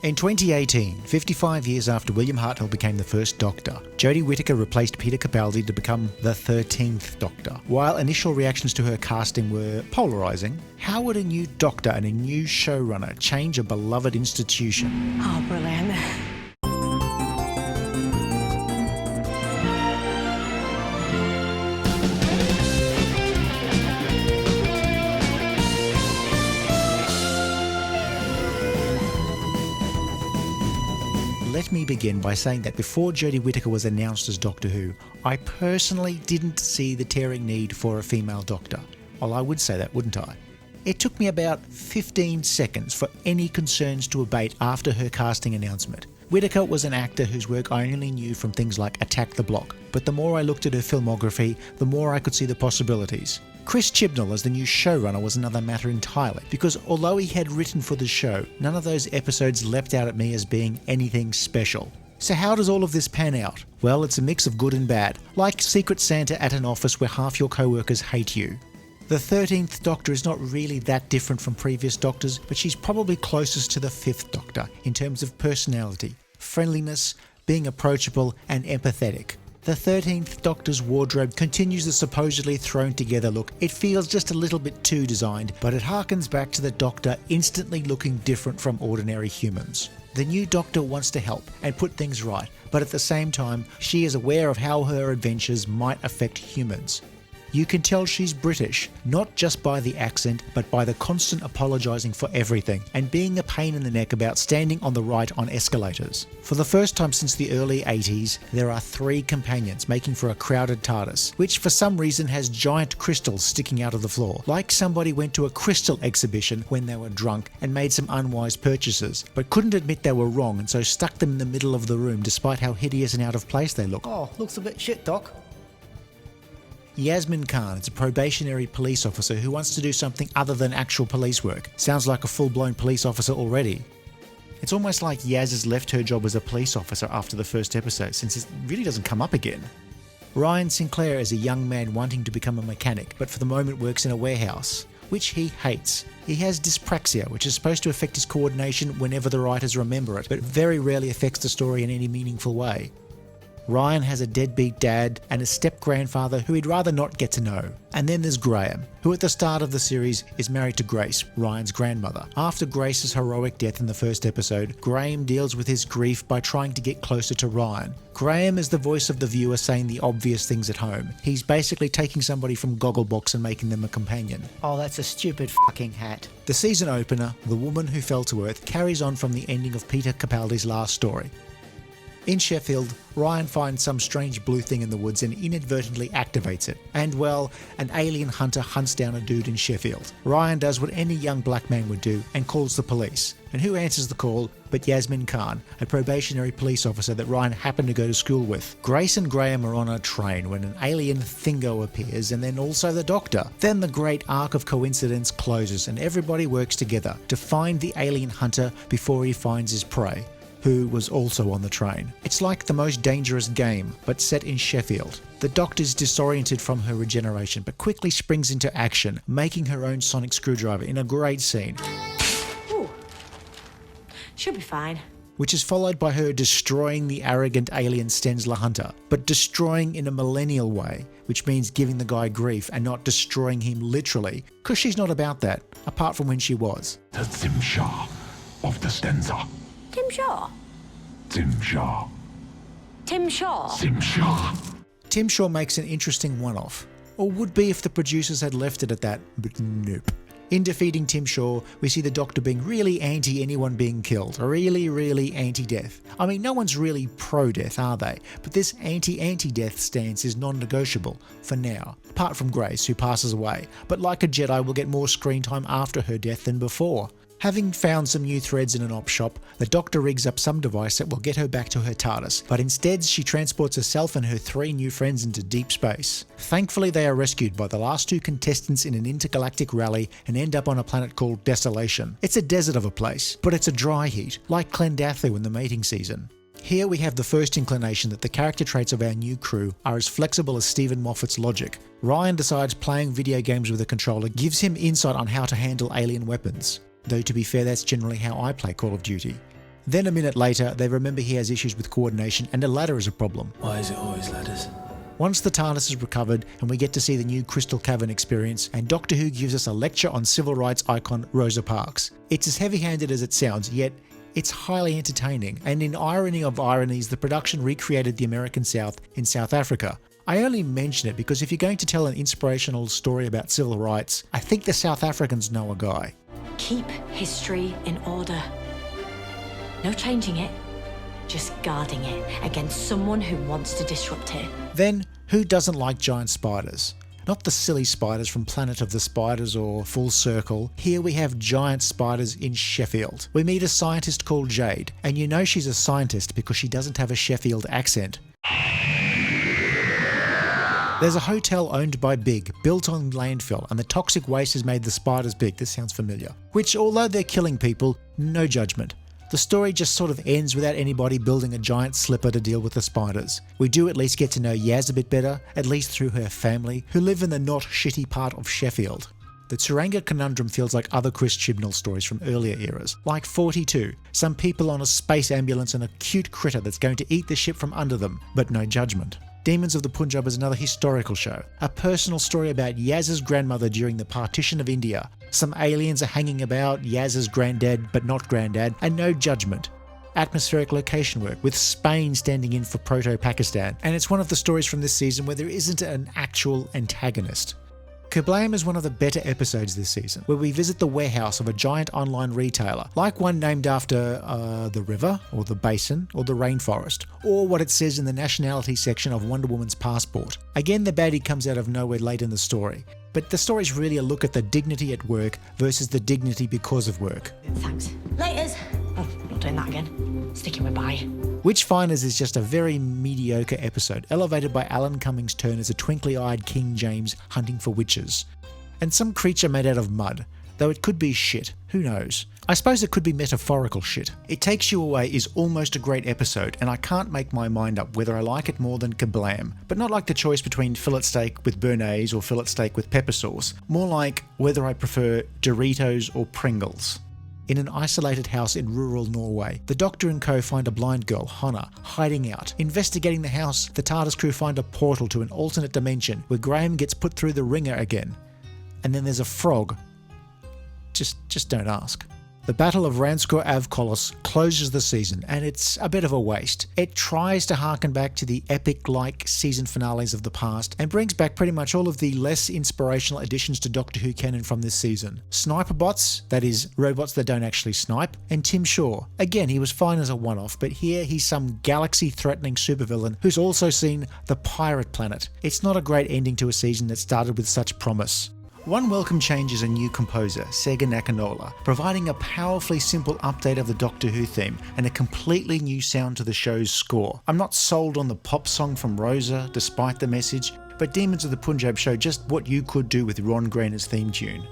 In 2018, 55 years after William Hartnell became the first Doctor, Jodie Whittaker replaced Peter Capaldi to become the 13th Doctor. While initial reactions to her casting were polarising, how would a new Doctor and a new showrunner change a beloved institution? Oh, brilliant. Let me begin by saying that before Jodie Whittaker was announced as Doctor Who, I personally didn't see the tearing need for a female Doctor. Well, I would say that, wouldn't I? It took me about 15 seconds for any concerns to abate after her casting announcement. Whittaker was an actor whose work I only knew from things like Attack the Block, but the more I looked at her filmography, the more I could see the possibilities. Chris Chibnall as the new showrunner was another matter entirely, because although he had written for the show, none of those episodes leapt out at me as being anything special. So how does all of this pan out? Well, it's a mix of good and bad, like Secret Santa at an office where half your co-workers hate you. The 13th Doctor is not really that different from previous Doctors, but she's probably closest to the 5th Doctor in terms of personality, friendliness, being approachable and empathetic. The 13th Doctor's wardrobe continues the supposedly thrown together look. It feels just a little bit too designed, but it harkens back to the Doctor instantly looking different from ordinary humans. The new Doctor wants to help and put things right, but at the same time, she is aware of how her adventures might affect humans. You can tell she's British, not just by the accent, but by the constant apologising for everything and being a pain in the neck about standing on the right on escalators. For the first time since the early 80s, there are 3 companions, making for a crowded TARDIS, which for some reason has giant crystals sticking out of the floor, like somebody went to a crystal exhibition when they were drunk and made some unwise purchases, but couldn't admit they were wrong and so stuck them in the middle of the room despite how hideous and out of place they look. Oh, looks a bit shit, Doc. Yasmin Khan is a probationary police officer who wants to do something other than actual police work. Sounds like a full-blown police officer already. It's almost like Yaz has left her job as a police officer after the first episode, since it really doesn't come up again. Ryan Sinclair is a young man wanting to become a mechanic, but for the moment works in a warehouse, which he hates. He has dyspraxia, which is supposed to affect his coordination whenever the writers remember it, but very rarely affects the story in any meaningful way. Ryan has a deadbeat dad and a step-grandfather who he'd rather not get to know. And then there's Graham, who at the start of the series is married to Grace, Ryan's grandmother. After Grace's heroic death in the first episode, Graham deals with his grief by trying to get closer to Ryan. Graham is the voice of the viewer saying the obvious things at home. He's basically taking somebody from Gogglebox and making them a companion. Oh, that's a stupid fucking hat. The season opener, The Woman Who Fell to Earth, carries on from the ending of Peter Capaldi's last story. In Sheffield, Ryan finds some strange blue thing in the woods and inadvertently activates it. And well, an alien hunter hunts down a dude in Sheffield. Ryan does what any young black man would do and calls the police. And who answers the call but Yasmin Khan, a probationary police officer that Ryan happened to go to school with. Grace and Graham are on a train when an alien thingo appears and then also the Doctor. Then the great arc of coincidence closes and everybody works together to find the alien hunter before he finds his prey, who was also on the train. It's like The Most Dangerous Game, but set in Sheffield. The Doctor's disoriented from her regeneration, but quickly springs into action, making her own sonic screwdriver in a great scene. Ooh. She'll be fine. Which is followed by her destroying the arrogant alien Stensler Hunter, but destroying in a millennial way, which means giving the guy grief and not destroying him literally, because she's not about that, apart from when she was. The Zimshah of the Stenza. Tim Shaw? Tim Shaw. Tim Shaw? Zimshah. Tim Shaw makes an interesting one-off, or would be if the producers had left it at that, but nope. In defeating Tim Shaw, we see the Doctor being really anti anyone being killed, really anti-death. I mean, no one's really pro-death, are they? But this anti-death stance is non-negotiable, for now, apart from Grace, who passes away, but like a Jedi will get more screen time after her death than before. Having found some new threads in an op shop, the Doctor rigs up some device that will get her back to her TARDIS, but instead she transports herself and her 3 new friends into deep space. Thankfully they are rescued by the last 2 contestants in an intergalactic rally and end up on a planet called Desolation. It's a desert of a place, but it's a dry heat, like Clendathu in the mating season. Here we have the first inclination that the character traits of our new crew are as flexible as Stephen Moffat's logic. Ryan decides playing video games with a controller gives him insight on how to handle alien weapons. Though to be fair, that's generally how I play Call of Duty. Then a minute later, they remember he has issues with coordination and a ladder is a problem. Why is it always ladders? Once the TARDIS is recovered and we get to see the new Crystal Cavern experience, and Doctor Who gives us a lecture on civil rights icon Rosa Parks. It's as heavy-handed as it sounds, yet it's highly entertaining, and in irony of ironies, the production recreated the American South in South Africa. I only mention it because if you're going to tell an inspirational story about civil rights, I think the South Africans know a guy. Keep history in order. No changing it, just guarding it against someone who wants to disrupt it. Then, who doesn't like giant spiders? Not the silly spiders from Planet of the Spiders or Full Circle. Here we have giant spiders in Sheffield. We meet a scientist called Jade, and you know she's a scientist because she doesn't have a Sheffield accent. There's a hotel owned by Big, built on landfill, and the toxic waste has made the spiders big. This sounds familiar. Which, although they're killing people, no judgment. The story just sort of ends without anybody building a giant slipper to deal with the spiders. We do at least get to know Yaz a bit better, at least through her family, who live in the not shitty part of Sheffield. The Turanga conundrum feels like other Chris Chibnall stories from earlier eras, like 42, some people on a space ambulance and a cute critter that's going to eat the ship from under them, but no judgment. Demons of the Punjab is another historical show, a personal story about Yaz's grandmother during the partition of India. Some aliens are hanging about, Yaz's granddad but not granddad, and no judgment. Atmospheric location work, with Spain standing in for Proto-Pakistan, and it's one of the stories from this season where there isn't an actual antagonist. Kablam is one of the better episodes this season, where we visit the warehouse of a giant online retailer, like one named after the river, or the basin, or the rainforest, or what it says in the nationality section of Wonder Woman's passport. Again, the baddie comes out of nowhere late in the story, but the story's really a look at the dignity at work versus the dignity because of work. Thanks. Laters. Oh, not doing that again. Sticking with bye. Witchfinders is just a very mediocre episode, elevated by Alan Cummings' turn as a twinkly-eyed King James hunting for witches. And some creature made out of mud, though it could be shit, who knows. I suppose it could be metaphorical shit. It Takes You Away is almost a great episode, and I can't make my mind up whether I like it more than Kablam, but not like the choice between fillet steak with béarnaise or fillet steak with pepper sauce, more like whether I prefer Doritos or Pringles. In an isolated house in rural Norway, the Doctor and co find a blind girl, Hannah, hiding out. Investigating the house, the TARDIS crew find a portal to an alternate dimension where Graham gets put through the ringer again. And then there's a frog. Just don't ask. The Battle of Ranskor Avkolos closes the season, and it's a bit of a waste. It tries to harken back to the epic-like season finales of the past, and brings back pretty much all of the less inspirational additions to Doctor Who canon from this season. Sniper bots, that is, robots that don't actually snipe, and Tim Shaw. Again, he was fine as a one-off, but here he's some galaxy-threatening supervillain who's also seen the Pirate Planet. It's not a great ending to a season that started with such promise. One welcome change is a new composer, Sega Nakanola, providing a powerfully simple update of the Doctor Who theme and a completely new sound to the show's score. I'm not sold on the pop song from Rosa, despite the message, but Demons of the Punjab show just what you could do with Ron Grainer's theme tune.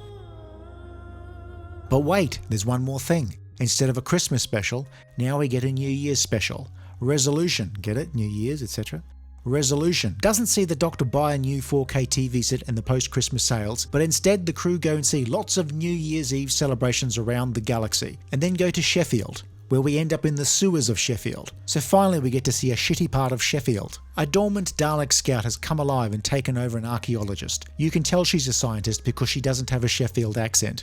But wait, there's one more thing. Instead of a Christmas special, now we get a New Year's special. Resolution, get it? New Year's, etc. Resolution doesn't see the Doctor buy a new 4K TV set in the post-Christmas sales, but instead the crew go and see lots of New Year's Eve celebrations around the galaxy, and then go to Sheffield, where we end up in the sewers of Sheffield. So finally we get to see a shitty part of Sheffield. A dormant Dalek scout has come alive and taken over an archaeologist. You can tell she's a scientist because she doesn't have a Sheffield accent.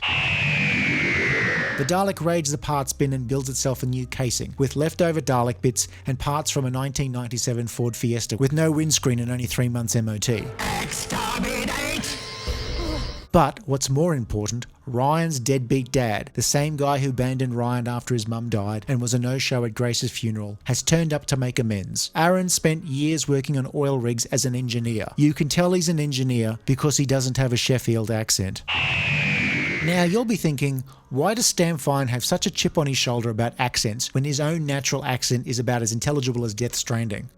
The Dalek raids the parts bin and builds itself a new casing, with leftover Dalek bits and parts from a 1997 Ford Fiesta with no windscreen and only 3 months MOT. Exterminate! But what's more important, Ryan's deadbeat dad, the same guy who abandoned Ryan after his mum died and was a no-show at Grace's funeral, has turned up to make amends. Aaron spent years working on oil rigs as an engineer. You can tell he's an engineer because he doesn't have a Sheffield accent. Now you'll be thinking, why does Stam have such a chip on his shoulder about accents when his own natural accent is about as intelligible as Death Stranding?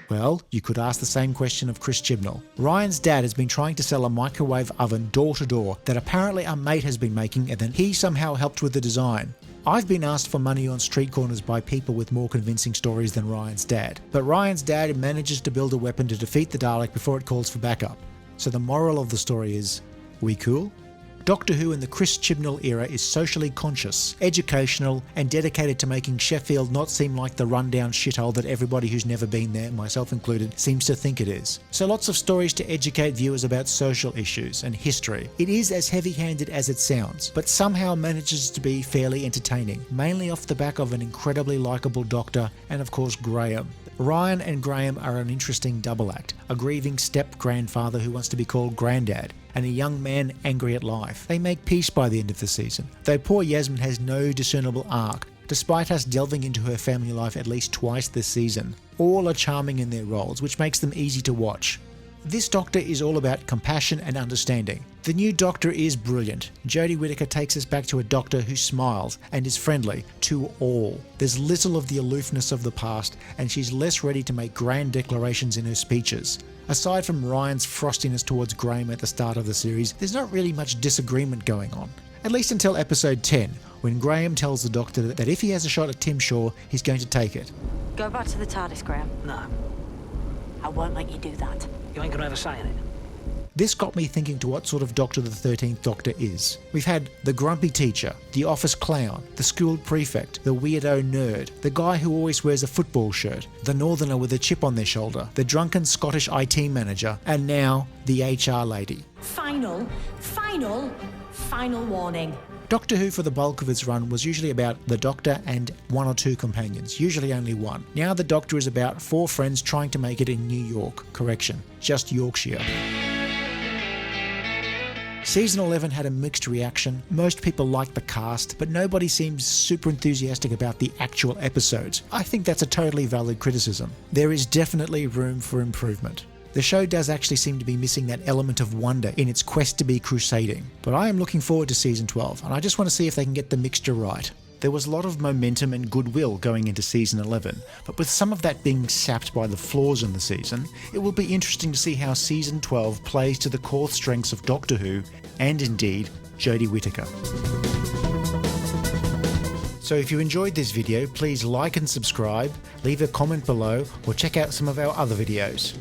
Well, you could ask the same question of Chris Chibnall. Ryan's dad has been trying to sell a microwave oven door to door that apparently a mate has been making and then he somehow helped with the design. I've been asked for money on street corners by people with more convincing stories than Ryan's dad. But Ryan's dad manages to build a weapon to defeat the Dalek before it calls for backup. So the moral of the story is, we cool? Doctor Who in the Chris Chibnall era is socially conscious, educational, and dedicated to making Sheffield not seem like the rundown shithole that everybody who's never been there, myself included, seems to think it is. So lots of stories to educate viewers about social issues and history. It is as heavy-handed as it sounds, but somehow manages to be fairly entertaining, mainly off the back of an incredibly likeable Doctor and of course Graham. Ryan and Graham are an interesting double act, a grieving step-grandfather who wants to be called Grandad, and a young man angry at life. They make peace by the end of the season, though poor Yasmin has no discernible arc, despite us delving into her family life at least twice this season. All are charming in their roles, which makes them easy to watch. This Doctor is all about compassion and understanding. The new Doctor is brilliant. Jodie Whittaker takes us back to a Doctor who smiles and is friendly to all. There's little of the aloofness of the past, and she's less ready to make grand declarations in her speeches. Aside from Ryan's frostiness towards Graham at the start of the series, there's not really much disagreement going on. At least until episode 10, when Graham tells the Doctor that if he has a shot at Tim Shaw, he's going to take it. Go back to the TARDIS, Graham. No, I won't let you do that. you ain't gonna have a say in it. This got me thinking to what sort of Doctor the 13th Doctor is. We've had the grumpy teacher, the office clown, the school prefect, the weirdo nerd, the guy who always wears a football shirt, the northerner with a chip on their shoulder, the drunken Scottish IT manager, and now the HR lady. Final warning. Doctor Who for the bulk of its run was usually about the Doctor and one or two companions, usually only one. Now the Doctor is about four friends trying to make it in New York. Correction, just Yorkshire. Season 11 had a mixed reaction. Most people liked the cast, but nobody seems super enthusiastic about the actual episodes. I think that's a totally valid criticism. There is definitely room for improvement. The show does actually seem to be missing that element of wonder in its quest to be crusading. But I am looking forward to Season 12, and I just want to see if they can get the mixture right. There was a lot of momentum and goodwill going into Season 11, but with some of that being sapped by the flaws in the season, it will be interesting to see how Season 12 plays to the core strengths of Doctor Who, and indeed, Jodie Whittaker. So if you enjoyed this video, please like and subscribe, leave a comment below, or check out some of our other videos.